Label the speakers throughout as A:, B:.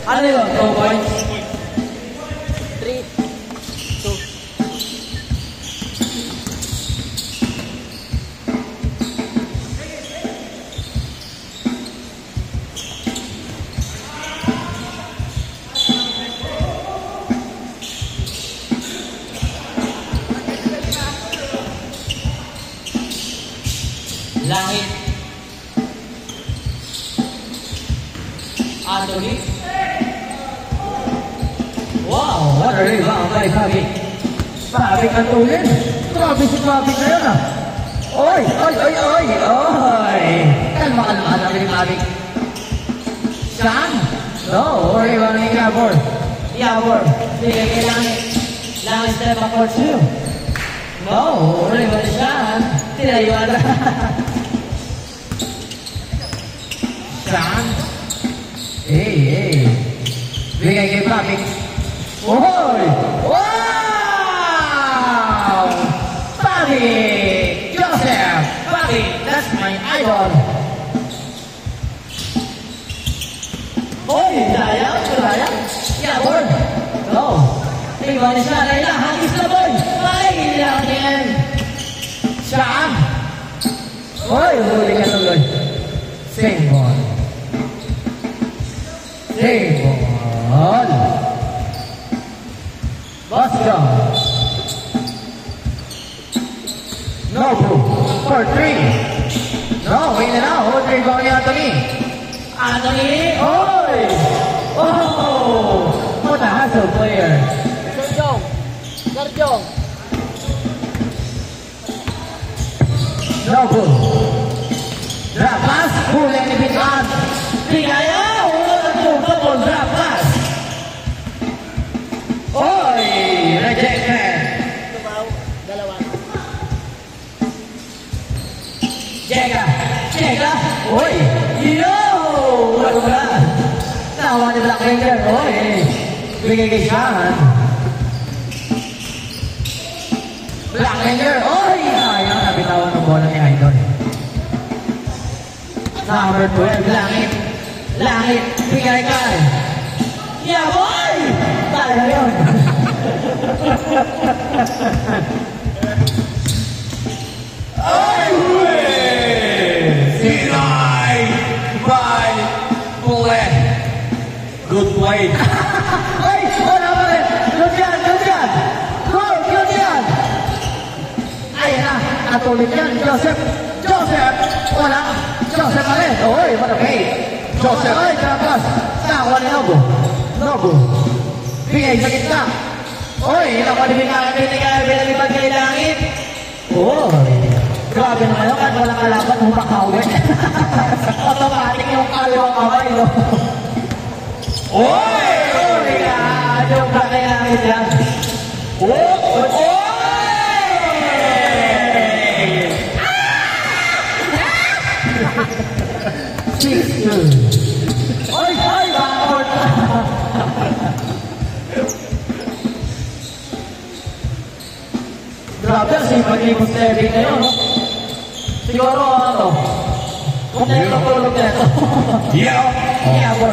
A: Ano yun? 2 points? 3, 2. Langit. Anthony.
B: Wow, what a rebound by Fabi. Fabi ang tulin. Grabe si Fabi na yun ah. Oy, oy, oy, oy, oy. Kalma, kalma, sabi ni Fabi. Saan? No, rebound ni Yabor. Yabor, bigay kay Langit. Langit step back for 2. No, rebound ni Saan. Tinayuan na. Saan? Hey. Bigay kay Fabi. Oy! Wow! Fabi! Joseph! Fabi, that's my idol! Oy! Sayang! Yabor! Go! Tingnan ni siya, Layla! Hagis na boy! Ay! Yan! Saan? Oy! Huli ka tuloy! Same ball! Bosco. Nobu for 3. No, wait na na. Hold rebound ni Anthony. Anthony. Oy! Oh! What a hustle player.
A: Sergio.
B: Nobu. Drop pass. Huli ni Bitan. Tingaya. Double drop pass. Oy! Rejected.
A: Dalawa.
B: Jega. Oy! Yo! Ano ba? Tawa ni Black Ranger. Oy! Bigay kay Sean. Black Ranger. Oy! Ayaw, nabitawan ng bola ni Idol. Number 12, Langit. Bigay kay. Yeah, boy! Talaga yun.
C: Denied by Bullet. Good play.
B: Ay! Wala pa rin! Good yan! Good yan! Ayan na! Natulit yan! Joseph! Wala! Joseph pa rin! Oy! What a play! Joseph! Ay! Trapas! Nakuha ni Nobu! Bigay sa gitna! Oy! Pinalipad kay Langit! Oy! Grabe naman yun! Kahit walang kalaban, humakawi! Automatic yung kaliwang kamay, no?
C: Oy!
B: Yung kay Langit yan!
C: Oy!
B: Oy! Backward! Grabe, sipag ni Mustevi na yun, no? Siguro, ano? Kung na yung natulog na ito. Yabor!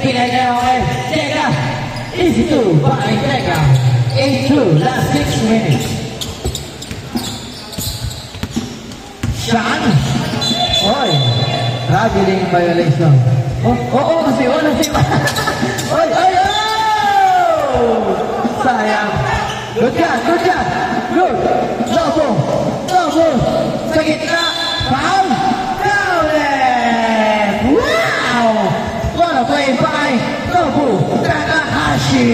B: Pinay na yung okay. Jega! Easy 2 by Jega. 8-2, last 6 minutes. Saan? Oy! Traveling violation. Kasi wala si Oy! Sayang. Good yan. Good. Lobo. Sa gitna. Foul. Wow! What a play by Lobo Takahashi.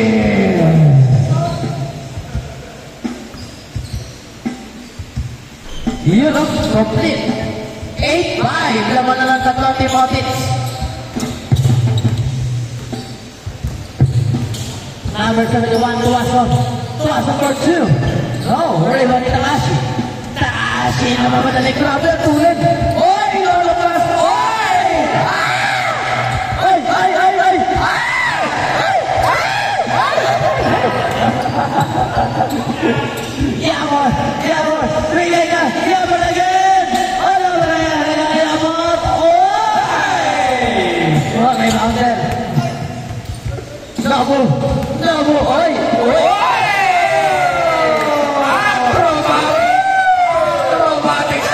B: Europe complete. 8-5. Laman na lang tatlong Timotics. Number 71, Tuwason for 2. No, rebound ni Takahashi. Takahashi na mamadali. Grabe ang tulad. Oy! Lolopas! Oy! Yamor! Bigay ka! Yamor again! Ano ba na yan? Yamor! Oy! Oh, may bounder. Double. Oy!
C: Acrobatic!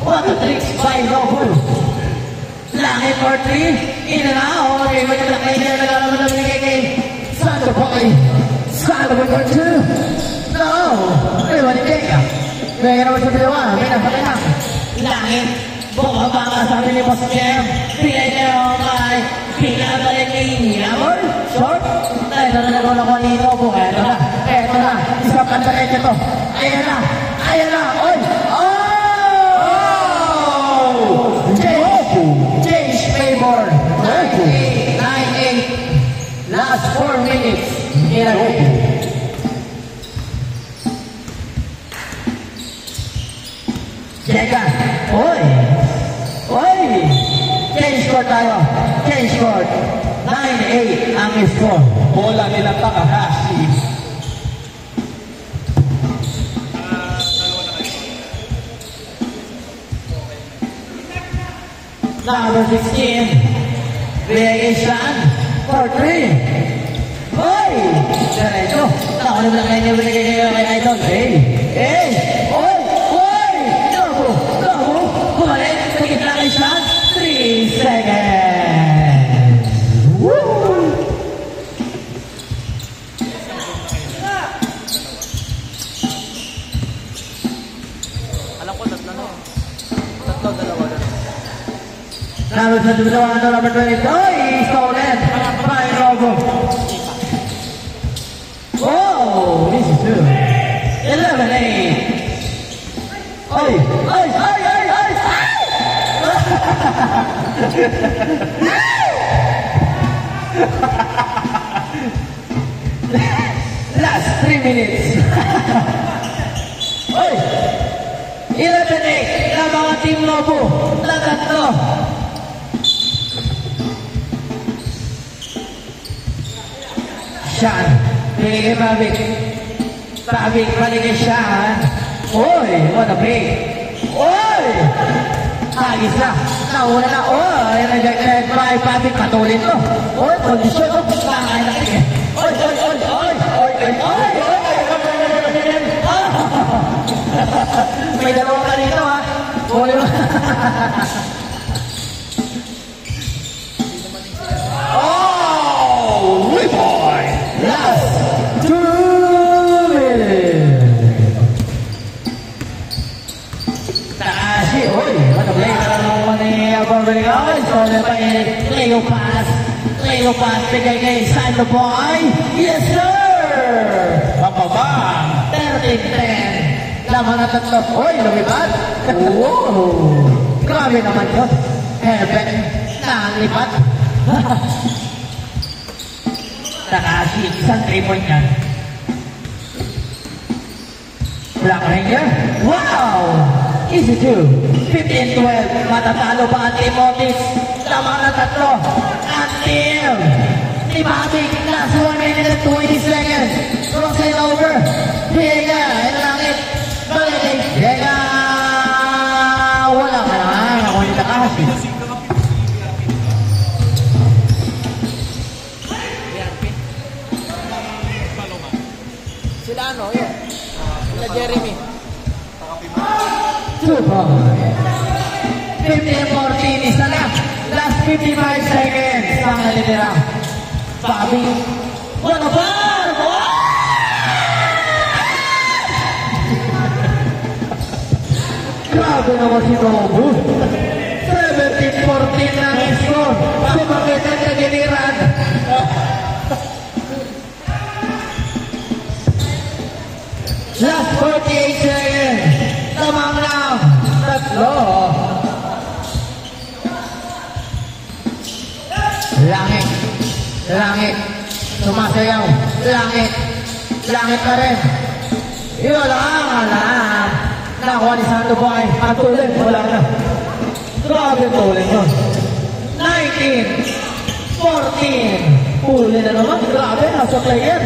B: What a trick by Nobu. Langit for 3. In and out. Okay, wait a minute. Sando boy. Sando boy for 2. No. May maligay ka. May naman sa dalawa. May nasa. Langit. Bumaba ka sabi ni Boss Jem. Pinay-tero kay pinabalik ni Yamor. Short. Ito na nagulong ko ni Nobu. Ito na. Isang pantalit ito. Ayan na. Oy! Change favor. 9-8. Last 4 minutes. Jeka. Oy! Change score tayo. Change score. 9-8 ang score.
C: Bola nila Takahashi.
B: Number 16, variation for 3. Hoy! Diretso. Nakuha naman ang kanya kay Idol. Hoy! Double. Bumalik. Nagit lang kay shot. 3 seconds. Woo!
A: Alam ko, tatlo, dalawa.
B: Number 22, stolen by Nobu. Oh, this is good. 11-8. Oy! Last 3 minutes. Oy! 11-8. Na mga Team Nobu. Na tatlo. Sean, bigay kay Pabik, balik kay Sean. Oy, what a break. Oy! Hagis na. Nauna na. Oy, nag-egg by Pabik. Patulin to. Oy, kondisyon to. Kakain na rin. Oy! May dalawa ka dito, ha? Oy!
C: Oh, boy!
B: Last 2 minutes. Takashi, oy, matablay na lang ako ni Abang-Balik. So, Leo pass, bigay kay Sando Boy. Yes, sir!
C: Papabang!
B: 13-10. Laman na tatlo. Oy, lumipad. Wow! Grabe naman yun. Heaven na ang lipat. Takashi, isang 3-point yan. Black Ranger. Wow! Easy 2. 15-12. Matatalo ba ang Team Otis? Tama na tatlo. Until Team Abig. Last 1 minute and 20 seconds. Crossing over. Higa. Langit. Balik. Higa. Wala ka na. Ako ni Takashi.
A: Sila yun. Sila Jeremy.
B: 2 points. 15-14 is na lang. Last 55 seconds. Ang nalitira. Bobby. What a bar! Grabe naman si Nobu. 17-14 na ang score. Sumakit ang kagiliran. Last 48 seconds. Tamang lang. Tatlo. Langit. Sumasayaw. Langit pa rin. Yun lang. Nakuha ni Sando Boy. Ang tuloy. Wala na. Grabe tuloy nun. 19-14. Huli na naman. Grabe. Nasa player.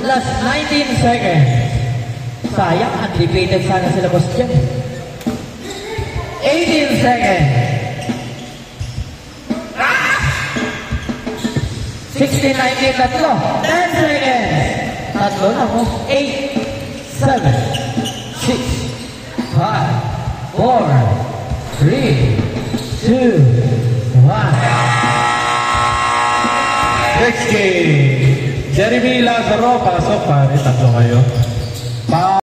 B: Last 19 seconds. Sayang, undefeated sana sila boss dyan. 18 seconds. 16, 19, tatlo. 10 seconds. Tatlo na mo. 8, 7, 6, 5, 4, 3, 2, 1.
C: Next game. Jeremy Lazaro, pasok pare. Tatlo kayo.